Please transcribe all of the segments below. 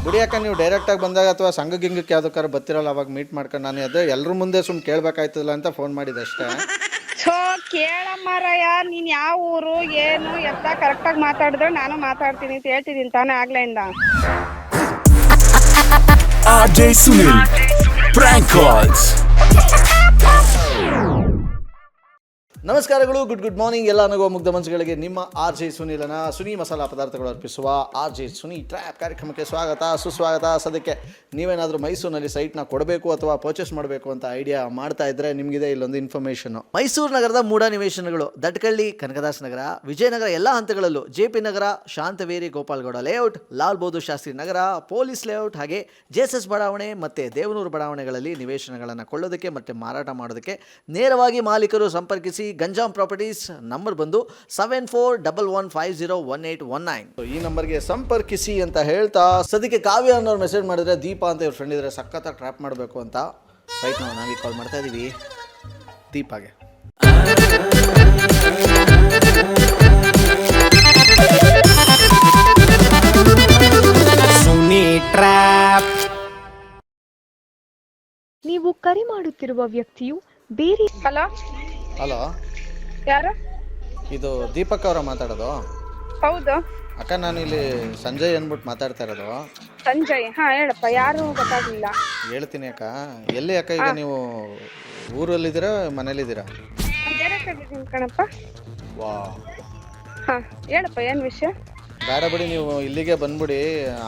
ಬಿಡಿ ಯಾಕೆ ನೀವು ಡೈರೆಕ್ಟಾಗಿ ಬಂದಾಗ ಅಥವಾ ಸಂಘ ಗಿಂಗಕ್ಕೆ ಯಾವ್ದಕ್ಕಾರ ಬರ್ತಿರಲ್ಲ ಅವಾಗ ಮೀಟ್ ಮಾಡ್ಕೊಂಡು ನಾನು ಅದೇ ಎಲ್ಲರ ಮುಂದೆ ಸುಮ್ಮನೆ ಕೇಳಬೇಕಾಯ್ತದಲ್ಲ ಅಂತ ಫೋನ್ ಮಾಡಿದೆ ಅಷ್ಟೇ. ಸೊ ಕೇಳಮ್ಮರಯ್ಯ, ನೀನ್ ಯಾವ ಊರು ಏನು ಎತ್ತ ಕರೆಕ್ಟಾಗಿ ಮಾತಾಡಿದ್ರೆ ನಾನು ಮಾತಾಡ್ತೀನಿ ಅಂತ ಹೇಳ್ತಿದ್ದೀನಿ ತಾನೇ ಆಗ್ಲಿಂದ. RJ Sunil Prank Calls. ನಮಸ್ಕಾರಗಳು, ಗುಡ್ ಮಾರ್ನಿಂಗ್ ಎಲ್ಲ ನಗುವ ಮುಗ್ಧ ಮನಸ್ಸುಗಳಿಗೆ ನಿಮ್ಮ RJ ಸುನೀಲನ ಸುನಿ ಮಸಾಲಾ ಪದಾರ್ಥಗಳು ಅರ್ಪಿಸುವ RJ ಸುನಿ ಟ್ರ್ಯಾಪ್ ಕಾರ್ಯಕ್ರಮಕ್ಕೆ ಸ್ವಾಗತ ಸುಸ್ವಾಗತ. ಸದ್ಯಕ್ಕೆ ನೀವೇನಾದರೂ ಮೈಸೂರಿನಲ್ಲಿ ಸೈಟ್ನ ಕೊಡಬೇಕು ಅಥವಾ ಪರ್ಚೇಸ್ ಮಾಡಬೇಕು ಅಂತ ಐಡಿಯಾ ಮಾಡ್ತಾ ಇದ್ದರೆ ನಿಮಗಿದೆ ಇಲ್ಲೊಂದು ಇನ್ಫಾರ್ಮೇಷನ್ನು. ಮೈಸೂರು ನಗರದ ಮೂಡ ನಿವೇಶನಗಳು ದಟ್ಕಳ್ಳಿ, ಕನಕದಾಸ ನಗರ, ವಿಜಯನಗರ ಎಲ್ಲ ಹಂತಗಳಲ್ಲೂ, JP ನಗರ, ಶಾಂತವೇರಿ, ಗೋಪಾಲ್ಗೌಡ ಲೇಔಟ್, ಲಾಲ್ ಬಹದ್ದೂರ್ ಶಾಸ್ತ್ರಿ ನಗರ, ಪೊಲೀಸ್ ಲೇಔಟ್, ಹಾಗೆ JSS ಬಡಾವಣೆ ಮತ್ತು ದೇವನೂರು ಬಡಾವಣೆಗಳಲ್ಲಿ ನಿವೇಶನಗಳನ್ನು ಕೊಳ್ಳೋದಕ್ಕೆ ಮತ್ತು ಮಾರಾಟ ಮಾಡೋದಕ್ಕೆ ನೇರವಾಗಿ ಮಾಲೀಕರು ಸಂಪರ್ಕಿಸಿ. ಗಂಜಾಮ್ ಪ್ರಾಪರ್ಟೀಸ್, ನಂಬರ್ ಬಂದು 7411501819. ಈ ನಂಬರ್ಗೆ ಸಂಪರ್ಕಿಸಿ ಅಂತ ಹೇಳ್ತಾ ಸದ್ಯಕ್ಕೆ ಕಾವ್ಯ ಅನ್ನೋರು ಮೆಸೇಜ್ ಮಾಡಿದ್ರೆ ದೀಪಾ ಅಂತ ಇವ್ರ ಫ್ರೆಂಡ್ ಇದ್ರೆ ಸಖತ್ತಾಗಿ ಟ್ರ್ಯಾಪ್ ಮಾಡಬೇಕು ಅಂತ ರೈಟ್ ನಾವೀಗ ಕಾಲ್ ಮಾಡ್ತಾ ಇದ್ದೀವಿ ದೀಪಾಗೆ. ನೀವು ಕರೆ ಮಾಡುತ್ತಿರುವ ವ್ಯಕ್ತಿಯು ಬೇರೆ. ಹಲೋ ಹಲೋ, ಯಾರು? ಇದು ದೀಪಕ್ ಅವರ ಮಾತಾಡೋದು? ಹೌದು. ಅಕ್ಕ, ನಾನು ಇಲ್ಲಿ ಸಂಜಯ್ ಅಂದ್ಬಿಟ್ಟು ಮಾತಾಡ್ತಾ ಇರೋದು. ಸಂಜಯ್? ಹಾ ಹೇಳಪ್ಪ, ಯಾರು ಗೊತ್ತಾಗ್ಲಿಲ್ಲ. ಹೇಳ್ತೀನಿ ಅಕ್ಕ. ಎಲ್ಲಿ ಅಕ್ಕ ಈಗ ನೀವು ಊರಲ್ಲಿದ್ದೀರಾ ಮನೇಲಿದ್ದೀರಾ? ಬೇರೆ ಕಡೆ ಇದ್ದೀನಿ ಕಣಪ್ಪ. ವಾ, ಹಾ ಹೇಳಪ್ಪ, ಏನ್ ವಿಷಯ? ಬೇಡ ಬಿಡಿ, ನೀವು ಇಲ್ಲಿಗೆ ಬಂದ್ಬಿಡಿ,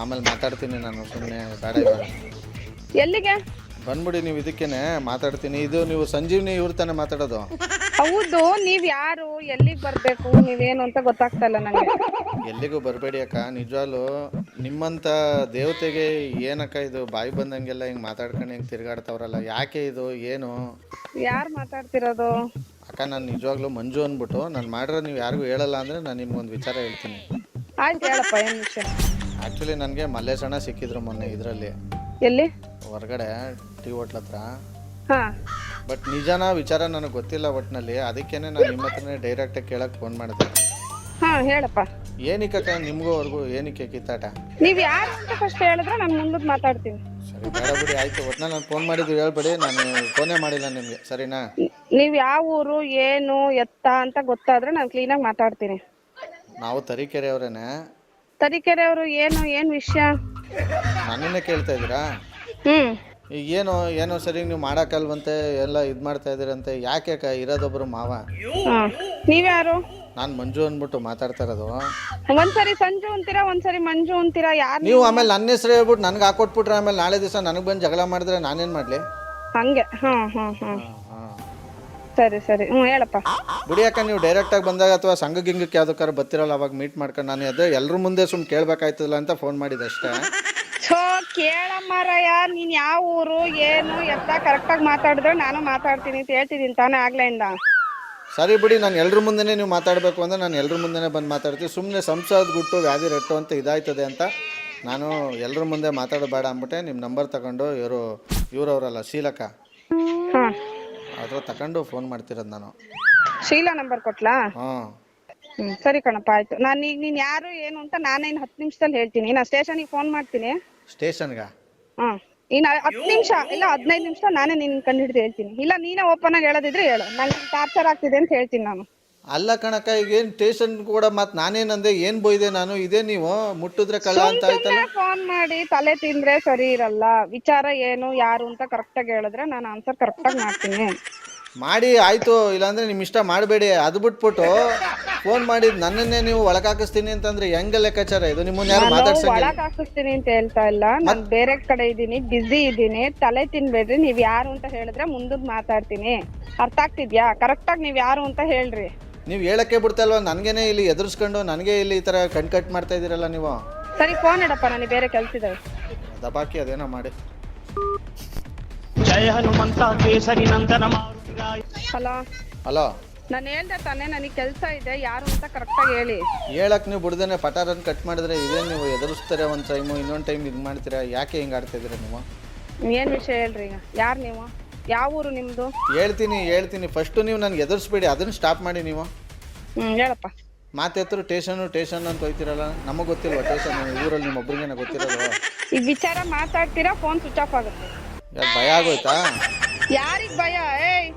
ಆಮೇಲೆ ಮಾತಾಡ್ತೀನಿ ನಾನು. ಸುಮ್ಮನೆ ಬೇಡ, ಇವಾಗ ಎಲ್ಲಿಗೆ ಬಂದ್ಬಿಡಿ ನೀವು, ಇದಕ್ಕೇನೆ ಮಾತಾಡ್ತೀನಿ. ಇದು ನೀವು ಸಂಜೀವ್ನಿ ಇವ್ರ ತಾನೇ ಮಾತಾಡೋದು? ಹೌದು. ನೀವ್ ಯಾರು, ಎಲ್ಲಿಗೆ ಬರ್ಬೇಕು, ನೀವೇನು ಅಂತ ಗೊತ್ತಾಗ್ತಾ ಇಲ್ಲ ನಂಗೆ. ಎಲ್ಲಿಗೂ ಬರಬೇಡಿ ಅಕ್ಕ, ನಿಜವಾಗ್ಲೂ ನಿಮ್ಮಂಥ ದೇವತೆಗೆ ಏನಕ್ಕ ಇದು ಬಾಯಿ ಬಂದಂಗೆಲ್ಲ ಹಿಂಗೆ ಮಾತಾಡ್ಕೊಂಡು ಹಿಂಗೆ ತಿರ್ಗಾಡ್ತಾವ್ರಲ್ಲ, ಯಾಕೆ ಇದು ಏನು? ಯಾರು ಮಾತಾಡ್ತಿರೋದು? ಅಕ್ಕ, ನಾನು ನಿಜವಾಗ್ಲೂ ಮಂಜು ಅಂದ್ಬಿಟ್ಟು ನಾನು ಮಾಡಿರೋ ನೀವು ಯಾರಿಗೂ ಹೇಳಲ್ಲ ಅಂದರೆ ನಾನು ನಿಮ್ಗೊಂದು ವಿಚಾರ ಹೇಳ್ತೀನಿ. ಆಯ್ತು ಹೇಳಪ್ಪ, ಏನ್ ವಿಷಯ? ಆ್ಯಕ್ಚುಲಿ ನನಗೆ ಮಲ್ಲೇಶಣ್ಣ ಸಿಕ್ಕಿದ್ರು ಮೊನ್ನೆ ಇದರಲ್ಲಿ ಎಲ್ಲಿ? ಹೊರಗಡೆ ಟೀ ಹೋಟ್ಲ್ ಹತ್ರ. ಹಾ. ಬಟ್ ನಿಜಾನ ವಿಚಾರ ನನಗೆ ಗೊತ್ತಿಲ್ಲ ಒಟ್ಟಿನಲ್ಲಿ, ಅದಕ್ಕೇನೆ ನಾನು ನಿಮ್ಮ ಹತ್ರನೇ ಡೈರೆಕ್ಟಾಗಿ ಕೇಳಕ್ಕೆ ಫೋನ್ ಮಾಡಿದೆ. ಹಾ ಹೇಳಪ್ಪ. ಏನಕ್ಕೆ ನಿಮಗೂ ಅವ್ರಿಗೂ ಏನಕ್ಕೆ ಕಿತ್ತಾಟ? ನೀವ್ ಯಾರು ಅಂತ ಫಸ್ಟ್ ಹೇಳಿದ್ರೆ ನಾನು ಮುಂದಕ್ಕೆ ಮಾತಾಡ್ತೀನಿ. ಸರಿ, ಬೇಡ ಬಿಡಿ, ಆಯಿತು. ಒಟ್ಟಿನಲ್ಲಿ ನಾನು ಫೋನ್ ಮಾಡಿದ್ದು ಹೇಳ್ಬೇಡಿ, ನಾನು ಫೋನೇ ಮಾಡಿಲ್ಲ ನಿಮಗೆ, ಸರಿನಾ? ನೀವ್ ಯಾವ ಊರು ಏನು ಎತ್ತ ಅಂತ ಗೊತ್ತಾದ್ರೆ ನಾನು ಕ್ಲೀನಾಗಿ ಮಾತಾಡ್ತೀನಿ. ನಾವು ತರೀಕೆರೆಯವರೇನೆ. ತರೀಕೆರೆ ಅವರು? ಏನ್ ವಿಷಯ? ನನ್ನನ್ನೇ ಕೇಳ್ತಾ ಇದ್ದೀರಾ? ಈಗ ಏನೋ ಸರಿ ನೀವು ಮಾಡೋಕ್ಕಲ್ವಂತೆ, ಎಲ್ಲ ಇದು ಮಾಡ್ತಾ ಇದ್ದೀರಂತೆ. ಯಾಕೆ ಇರೋದೊಬ್ರು ಮಾವ. ನೀವ್ಯಾರು? ನಾನು ಮಂಜು ಅಂದ್ಬಿಟ್ಟು ಮಾತಾಡ್ತಾ ಇರೋದು. ಒಂದ್ಸರಿ ಸಂಜು ಅಂತೀರಾ, ಒಂದ್ಸರಿ ಮಂಜು ಅಂತೀರಾ, ಯಾರು ನೀವು? ಆಮೇಲೆ ನನ್ನ ಹೆಸರು ಹೇಳ್ಬಿಟ್ಟು ನನಗೆ ಹಾಕೊಟ್ಬಿಟ್ರೆ ಆಮೇಲೆ ನಾಳೆ ದಿವಸ ನನಗೆ ಬಂದು ಜಗಳ ಮಾಡಿದ್ರೆ ನಾನೇನು ಮಾಡಲಿ? ಹಂಗೆ? ಸರಿ ಹೇಳಪ್ಪ. ಬಿಡಿ ಯಾಕೆ ನೀವು ಡೈರೆಕ್ಟಾಗಿ ಬಂದಾಗ ಅಥವಾ ಸಂಘ ಗಿಂಗಕ್ಕೆ ಯಾವ್ದಕ್ಕಾರ ಬರ್ತಿರಲ್ಲ ಅವಾಗ ಮೀಟ್ ಮಾಡ್ಕೊಂಡು ನಾನು ಅದೇ ಎಲ್ಲರ ಮುಂದೆ ಸುಮ್ಮನೆ ಕೇಳಬೇಕಾಯ್ತದಲ್ಲ ಅಂತ ಫೋನ್ ಮಾಡಿದೆ ಅಷ್ಟೇ. ಸೊ ಕೇಳಮ್ಮರಯ್ಯ, ನೀನ್ ಯಾವ ಊರು ಏನು ಎತ್ತ ಕರೆಕ್ಟಾಗಿ ಮಾತಾಡಿದ್ರೆ ನಾನು ಮಾತಾಡ್ತೀನಿ ಅಂತ ಹೇಳ್ತಿದ್ದೀನಿ ತಾನೇ ಆಗ್ಲಿಂದ. ಸರಿ ಬಿಡಿ, ನಾನು ಎಲ್ಲರ ಮುಂದೆನೇ ನೀವು ಮಾತಾಡಬೇಕು ಅಂದರೆ ನಾನು ಎಲ್ಲರ ಮುಂದೆನೇ ಬಂದು ಮಾತಾಡ್ತೀನಿ. ಸುಮ್ಮನೆ ಸಂಸಾರದ ಗುಟ್ಟು ವ್ಯಾಧಿ ರೆಟ್ಟು ಅಂತ ಇದಾಯ್ತದೆ ಅಂತ ನಾನು ಎಲ್ಲರ ಮುಂದೆ ಮಾತಾಡಬೇಡ ಅಂದ್ಬಿಟ್ಟೆ ನಿಮ್ಮ ನಂಬರ್ ತಗೊಂಡು ಇವರವರಲ್ಲ ಶೀಲಕ್ಕ ಅದ್ರ ತಗೊಂಡು ಫೋನ್ ಮಾಡ್ತಿರೋದು ನಾನು. ಶೀಲಾ ನಂಬರ್ ಕೊಟ್ಲಾ? ಹಾಂ, ಸರಿ ಕಣಪ್ಪ, ಆಯ್ತು. ನಾನು ಈಗ ನೀನ್ ಯಾರು ಏನು ಅಂತ ನಾನೇನು 10 ನಿಮಿಷದಲ್ಲಿ ಹೇಳ್ತೀನಿ. ನಾ ಸ್ಟೇಷನ್ಗೆ ಫೋನ್ ಮಾಡ್ತೀನಿ. ಸ್ಟೇಷನ್ಗ? ಇನ್ನು 10 ನಿಮಿಷ ಇಲ್ಲ 15 ನಿಮಿಷ ನಾನೇ ನಿನ್ ಕಂಡು ಹಿಡಿದು ಹೇಳ್ತೀನಿ. ಇಲ್ಲ ನೀನೇ ಓಪನ್ ಆಗಿ ಹೇಳೋದಿದ್ರೆ ಹೇಳು, ನಂಗೆ ಟಾರ್ಚರ್ ಆಗ್ತಿದೆ ಅಂತ ಹೇಳ್ತೀನಿ ನಾನು. ಅಲ್ಲ ಕಣಕ್ಕ, ಈಗೇನು ಸ್ಟೇಷನ್ ಕೂಡ ಮತ್ತೆ ನಾನೇನಂದೆ, ಏನು ಬೋಯ್ದೆ ನಾನು? ಇದೇ ನೀವು ಮುಟ್ಟಿದ್ರೆ ಕಳ್ಳ ಅಂತ ಆಯ್ತಲ್ಲ. ಫೋನ್ ಮಾಡಿ ತಲೆ ತಿಂದ್ರೆ ಸರಿ ಇರಲ್ಲ. ವಿಚಾರ ಏನು ಯಾರು ಅಂತ ಕರೆಕ್ಟಾಗಿ ಹೇಳಿದ್ರೆ ನಾನು ಆನ್ಸರ್ ಕರೆಕ್ಟಾಗಿ ಮಾಡ್ತೀನಿ. ಮಾಡಿ ಆಯಿತು, ಇಲ್ಲಾಂದರೆ ನಿಮ್ಮ ಇಷ್ಟ ಮಾಡಬೇಡಿ. ಅದು ಬಿಟ್ಬಿಟ್ಟು ಫೋನ್ ಮಾಡಿದ್ ನನ್ನನ್ನೇ ನೀವು ಒಳಗಾಕಿಸ್ತೀನಿ ಅಂತಂದ್ರೆ ಹೆಂಗ ಲೆಕ್ಕಾಚಾರ ಇದು? ನಿಮ್ಮನ್ನ ಯಾರು ಮಾತಾಡ್ಸಂಗಿಲ್ಲ. ಒಳಗ್ ಹಾಕಿಸ್ತೀನಿ ಅಂತ ಹೇಳ್ತಾ ಇಲ್ಲ, ನಾನು ಬೇರೆ ಕಡೆ ಇದ್ದೀನಿ, ಬಿಸಿ ಇದ್ದೀನಿ. ತಲೆ ತಿನ್ಬೇಡ್ರಿ. ನೀವ್ ಯಾರು ಅಂತ ಹೇಳಿದ್ರೆ ಮುಂದದ್ ಮಾತಾಡ್ತೀನಿ. ಅರ್ಥ ಆಗ್ತಿದ್ಯಾ? ಕರೆಕ್ಟಾಗಿ ನೀವ್ ಯಾರು ಅಂತ ಹೇಳ್ರಿ. ನೀವು ಹೇಳಕ್ಕೆ ಬಿಡ್ತಲ್ವ, ನನಗೇನೆ ಇಲ್ಲಿ ಎದುರಿಸ್ಕೊಂಡು ನನಗೆ ಇಲ್ಲಿ ಈ ಥರ ಕಟ್ ಮಾಡ್ತಾ ಇದ್ದೀರಲ್ಲ ನೀವು. ಸರಿ ಫೋನ್ ಇಡಪ್ಪ, ನನಗೆ ಬೇರೆ ಕೆಲಸ ಇದೆ. ದಬಾಕಿ ಅದೇನೋ ಮಾಡಿ. ಜಯ ಹನುಮಂತ ಕೇಸರಿ ನಂದನ. ಹಲೋ ಹಲೋ, ನಾನು ಹೇಳ್ದೆ ತಾನೇ, ನನಗೆ ಕೆಲಸ ಇದೆ, ಯಾರು ಅಂತ ಕರೆಕ್ಟಾಗಿ ಹೇಳಿ. ಹೇಳಕ್ ನೀವು ಬಿಡ್ದೇನೆ ಪಟಾರನ್ನು ಕಟ್ ಮಾಡಿದ್ರೆ ಇದೇನು ನೀವು ಎದುರಿಸ್ತಾರೆ ಒಂದು ಟೈಮು, ಇನ್ನೊಂದು ಟೈಮ್ ಇದು ಮಾಡ್ತೀರಾ? ಯಾಕೆ ಹಿಂಗೆ ಆಡ್ತಾ ಇದ್ದೀರಾ ನೀವು? ಏನು ವಿಷಯ ಹೇಳ್ರಿ. ಈಗ ಯಾರು ನೀವು? ಯಾವ ಊರು ನಿಮ್ಮದು? ಹೇಳ್ತೀನಿ ಫಸ್ಟು ನೀವು ನನಗೆ ಎದುರಿಸ್ಬೇಡಿ, ಅದನ್ನು ಸ್ಟಾಪ್ ಮಾಡಿ ನೀವು. ಹೇಳಪ್ಪ. ಮಾತೆತ್ತರು ಟೇಷನ್ ಅಂತ ಹೋಯ್ತಿರಲ್ಲ, ನಮಗೆ ಗೊತ್ತಿಲ್ವ ಟೇಷನ್? ಊರಲ್ಲಿ ನಿಮ್ಮೊಬ್ಬರಿಗೇನ ಗೊತ್ತಿರೋದು? ಈಗ ವಿಚಾರ ಮಾತಾಡ್ತೀರಾ ಫೋನ್ ಸ್ವಿಚ್ ಆಫ್ ಆಗುತ್ತೆ. ಯಾಕೆ ಭಯ ಆಗೋಯ್ತಾ? ಯಾರಿಗ್ ಭಯ? ಏಯ್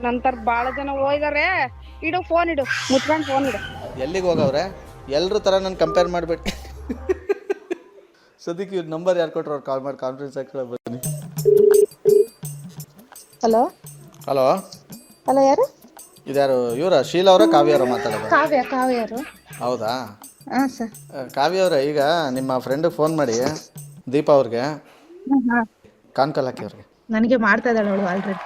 ನಂತರ ಬಾಳ ಜನ ಹೋಯ್ದಾರೆ. ಇಡು ಫೋನ್, ಇಡು ಮುಚ್ಕೊಂಡ್ ಫೋನ್ ಇಡು. ಎಲ್ಲಿಗೆ ಹೋಗವ್ರೆ? ಎಲ್ಲರೂ ಥರ ನಾನು ಕಂಪೇರ್ ಮಾಡಬೇಡಿ. ಸದ್ಯಕ್ಕೆ ಇವ್ರ ನಂಬರ್ ಯಾರು ಕೊಟ್ಟರು ಅವ್ರು ಕಾಲ್ ಮಾಡಿ ಕಾನ್ಫರೆನ್ಸ್ ಹಾಕಿ ಬನ್ನಿ. ಹಲೋ ಹಲೋ ಹಲೋ, ಯಾರು? ಇದ್ಯಾರು? ಇವರ ಶೀಲಾ ಅವರ ಕಾವ್ಯ ಅವರ ಮಾತಾಡೋದು? ಕಾವ್ಯರು. ಹೌದಾ? ಹಾಂ ಸರ್. ಕಾವ್ಯ ಅವರೇ, ಈಗ ನಿಮ್ಮ ಫ್ರೆಂಡಿಗೆ ಫೋನ್ ಮಾಡಿ, ದೀಪಾ ಅವ್ರಿಗೆ ಕಾನ್ಕಾಲ್ ಹಾಕಿ ಅವ್ರಿಗೆ. ನನಗೆ ಮಾಡ್ತಾ ಇದ್ದಾಳೆ ಅವಳು ಆಲ್ರೆಡಿ.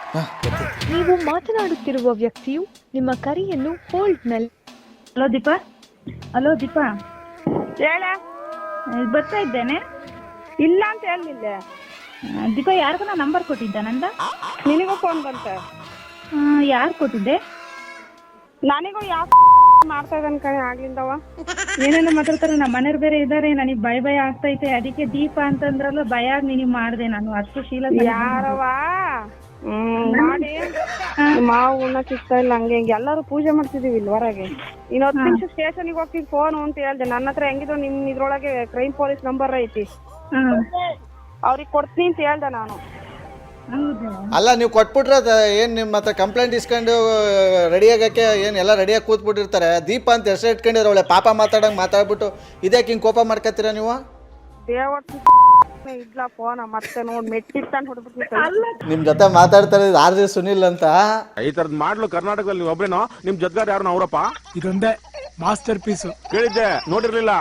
ನೀವು ಮಾತನಾಡುತ್ತಿರುವ ವ್ಯಕ್ತಿಯು ನಿಮ್ಮ ಕರೆಯನ್ನು ಹೋಲ್ಡ್ನಲ್ಲಿ. ಹಲೋ ದೀಪಾ. ಹಲೋ ದೀಪಾ, ಹೇಳ. ಬರ್ತಾ ಇದ್ದೇನೆ. ಇಲ್ಲ ಅಂತ ಹೇಳಿಲ್ಲ. ದೀಪಾ, ಯಾರಿಗೂ ನಾ ನಂಬರ್ ಕೊಟ್ಟಿದ್ದ ನಂದ? ನಿನಗೂ ಫೋನ್ ಬಂತ? ಯಾರು ಕೊಟ್ಟಿದ್ದೆ? ನನಗೂ ಯಾಕೆ ಮಾಡ್ತಾ ಇದ್ದಾನ ಕಣೆ ಆಗ್ಲಿಂದವ. ಏನೇನೋ ಮಾತಾಡ್ತಾರೆ, ನಮ್ಮ ಮನೆಯವ್ರು ಬೇರೆ ಇದ್ದಾರೆ, ನನಗೆ ಭಯ ಆಗ್ತೈತೆ. ಅದಕ್ಕೆ ದೀಪ ಅಂತಂದ್ರಲ್ಲ, ಭಯ ಆಗಿ ನಿನಗೆ ಮಾಡಿದೆ ನಾನು. ಅದಕ್ಕೆ ಶೀಲಾ ಯಾರವ ಮಾಡಿ ಮಾವು ಉಣ್ಣಕ್ ಇಷ್ಟ ಇಲ್ಲ, ಹಂಗೆ ಹಿಂಗೆ ಎಲ್ಲಾರು ಪೂಜೆ ಮಾಡ್ತಿದೀವಿ ಇಲ್ಲಿ ಹೊರಗೆ. ಇನ್ನು 10 ನಿಮಿಷ ಸ್ಟೇಷನ್ಗೆ ಹೋಗ್ತೀವಿ ಫೋನ್ ಅಂತ ಹೇಳ್ದೆ. ನನ್ನ ಹತ್ರ ಹೆಂಗಿದ್ರು ನಿಮ್ ಇದ್ರೊಳಗೆ ಕ್ರೈಮ್ ಪೊಲೀಸ್ ನಂಬರ್ ಐತಿ, ಅವ್ರಿಗೆ ಕೊಡ್ತೀನಿ ಅಂತ ಹೇಳ್ದೆ ನಾನು. ಅಲ್ಲ, ನೀವು ಕೊಟ್ಬಿಟ್ರೆ ಏನು ನಿಮ್ಮ ಹತ್ರ ಕಂಪ್ಲೇಂಟ್ ಇಸ್ಕೊಂಡು ರೆಡಿ ಆಗಕ್ಕೆ ಏನು ಎಲ್ಲ ರೆಡಿಯಾಗಿ ಕೂತ್ಬಿಟ್ಟಿರ್ತಾರೆ. ದೀಪ ಅಂತ ಹೆಸರು ಇಟ್ಕೊಂಡಿರೋ ಒಳ್ಳೆ ಪಾಪ ಮಾತಾಡಂಗೆ ಮಾತಾಡ್ಬಿಟ್ಟು ಇದಕ್ಕೆ ಹಿಂಗೆ ಕೋಪ ಮಾಡ್ಕೊತೀರಾ ನೀವು? ಇಡ್ಲಾ ಫೋನ್ ಮತ್ತೆ ನೋಡ್ ಮೆಟ್ಟಿರ್ತಾನೆ ಹೊಡ್ಬಿಟ್ಟು. ನಿಮ್ಮ ಜೊತೆ ಮಾತಾಡ್ತಾರೆ RJ ಸುನಿಲ್ ಅಂತ. ಈ ತರದ್ ಮಾಡ್ಲು ಕರ್ನಾಟಕದಲ್ಲಿ ನೀವು ಒಬ್ರೇನೋ? ನಿಮ್ ಜೊತೆಗಾರ ಯಾರು ಅವರಪ್ಪ? ಇದೊಂದೇ ಮಾಸ್ಟರ್ ಪೀಸು. ಕೇಳಿದ್ದೆ, ನೋಡಿರ್ಲಿಲ್ಲ.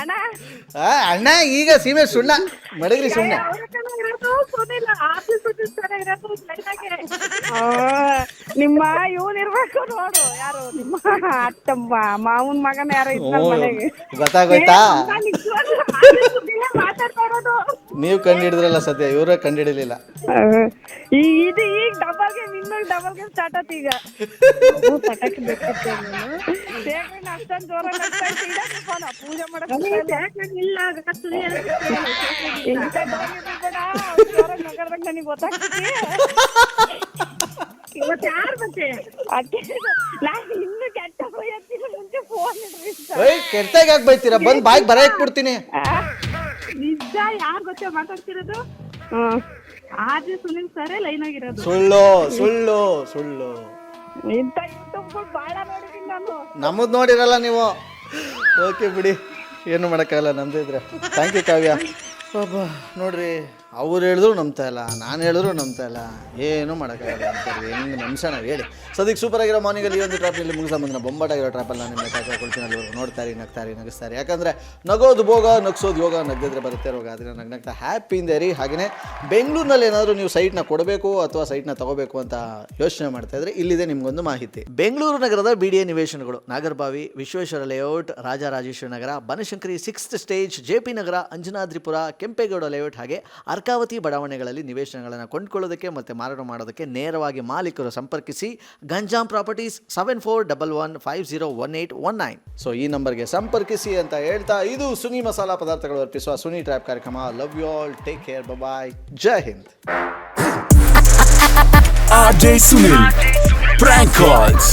ಅಣ್ಣ ಅಣ್ಣ ಈಗ ಸೀಮೆ ಸುಣ್ಣ ಮಡಗ್ರಿ ಸುಣ್ಣ. ನಿಮ್ಮ ಇವನ್ ಇರ್ಬೇಕು ನೋಡು, ಯಾರು ನಿಮ್ಮ ಅತ್ತಮ್ಮ ಮಾವನ್ ಮಗನ ಯಾರೋ ಇದ್ನಲ್ಲ ಮನೆಗೆ. ಗೊತ್ತಾಗೋಯ್ತಾ? ಮಾತಾಡ್ತಾ ಇರೋದು ನೀವು ಕಂಡು ಹಿಡಿದ್ರಲ್ಲ, ಸದ್ಯ ಇವರೇ ಕಂಡು ಹಿಡಿಲಿಲ್ಲ. ಇದು ಈಗ ಡಬಲ್ ಗೇಮ್, ಇನ್ನೊಂದು ಡಬಲ್ ಗೇಮ್ ಸ್ಟಾರ್ಟ್ ಆಯ್ತು ಈಗ. ಪಟಾಕಿ ಬೇಕಿತ್ತು ಅಷ್ಟೊಂದು ಜೋರ ಪೂಜೆ ಮಾಡಕ್ ನನಗೆ ಗೊತ್ತಾಗ್ತೈತಿ. ಇವತ್ತು ಯಾರು ಮತ್ತೆ ನಾನು ಇನ್ನು ಕೆಟ್ಟ ಬೈಯತ್ತಿನ ಮುಂಚೆ ಫೋನ್ ಇಡ್ರಿ. ಕೆಟ್ಟಾಗ ಯಾಕೆ ಬೈತೀರಾ? ಬಂದ್ ಬಾಯ್ಗೆ ಬರ ಇಟ್ಬಿಡ್ತೀನಿ. ನಿಜ ಯಾರು ಗೊತ್ತೇ ಮಾತಾಡ್ತಿರೋದು? RJ ಸುನಿಲ್ ಸರೇ ಲೈನ್ ಆಗಿರೋದು. ಸುಳ್ಳು ಸುಳ್ಳು ಸುಳ್ಳು. ಇಂಥ ಯೂಟ್ಯೂಬ್ ಬಾಳ ನೋಡಿದೀನಿ ನಾನು. ನಮ್ಮದ್ ನೋಡಿರಲ್ಲ ನೀವು. ಓಕೆ ಬಿಡಿ, ಏನು ಮಾಡೋಕ್ಕಾಗಲ್ಲ, ನಮ್ದಿದ್ರೆ. ಥ್ಯಾಂಕ್ ಯು ಕಾವ್ಯ. ಬಾಬಾ ನೋಡ್ರಿ, ಅವ್ರು ಹೇಳಿದ್ರು ನಂಬ್ತಾ ಇಲ್ಲ, ನಾನು ಹೇಳಿದ್ರು ನಂಬ್ತಾ ಇಲ್ಲ, ಏನೂ ಮಾಡೋಕ್ಕಾಗಲ್ಲ ಅಂತಾರೆ. ಹೆಂಗೆ ನಮ್ಸೋಣ ಹೇಳಿ. ಸದ್ಯಕ್ಕೆ ಸೂಪರ್ ಆಗಿರೋ ಮಾರ್ನಿಂಗಲ್ಲಿ ಈ ಒಂದು ಟ್ರಾಪಲ್ಲಿ ಮುಗಿಸ ಬಂದಿನ ಬೊಂಬಾಟಾಗಿರೋ ಟ್ರಾಪಲ್ಲಿ ನಾನು ನಿಮ್ಮ ಕಾಯ್ಕೊಳ್ತೀನಿ. ಅಲ್ಲಿವರೆಗೂ ನೋಡ್ತಾರೆ, ನಗ್ತಾರೆ, ನಗಿಸ್ತಾರೆ. ಯಾಕಂದರೆ ನಗೋದು ಭೋಗ, ನಗ್ಸೋದು ಯೋಗ, ನಗ್ದಿದ್ರೆ ಬರುತ್ತೆ ರೋಗ. ಅದನ್ನು ನಗ್ನಗ್ತಾ ಹ್ಯಾಪಿಯಿಂದ ಇರಿ. ಹಾಗೆಯೇ ಬೆಂಗಳೂರಿನಲ್ಲಿ ಏನಾದರೂ ನೀವು ಸೈಟ್ನ ಕೊಡಬೇಕು ಅಥವಾ ಸೈಟ್ನ ತಗೋಬೇಕು ಅಂತ ಯೋಚನೆ ಮಾಡ್ತಾ ಇದ್ರೆ ಇಲ್ಲಿದೆ ನಿಮಗೊಂದು ಮಾಹಿತಿ. ಬೆಂಗಳೂರು ನಗರದ BDA ನಿವೇಶನಗಳು ನಾಗರಬಾವಿ, ವಿಶ್ವೇಶ್ವರ ಲೇಔಟ್, ರಾಜರಾಜೇಶ್ವರ ನಗರ, ಬನಶಂಕರಿ 6th ಸ್ಟೇಜ್, JP ನಗರ, ಅಂಜನಾದ್ರಿಪುರ, ಕೆಂಪೇಗೌಡ ಲೇಔಟ್ ಹಾಗೆ ಅರ್ಕಾವತಿ ಬಡಾವಣೆಗಳಲ್ಲಿ ನಿವೇಶನಗಳನ್ನು ಕೊಂಡುಕೊಳ್ಳೋದಕ್ಕೆ ಮತ್ತು ಮಾರಾಟ ಮಾಡೋದಕ್ಕೆ ನೇರವಾಗಿ ಮಾಲೀಕರು ಸಂಪರ್ಕಿಸಿ. ಗಂಜಾಂ ಪ್ರಾಪರ್ಟೀಸ್ 7411501819. ಸೊ ಈ ನಂಬರ್ಗೆ ಸಂಪರ್ಕಿಸಿ ಅಂತ ಹೇಳ್ತಾ, ಇದು ಸುನಿ ಮಸಾಲಾ ಪದಾರ್ಥಗಳು ಅರ್ಪಿಸುವ ಸುನಿ ಟ್ರ್ಯಾಪ್ ಕಾರ್ಯಕ್ರಮ. Love you all, take care, bye, Jai Hind. RJ Sunil Prank Calls.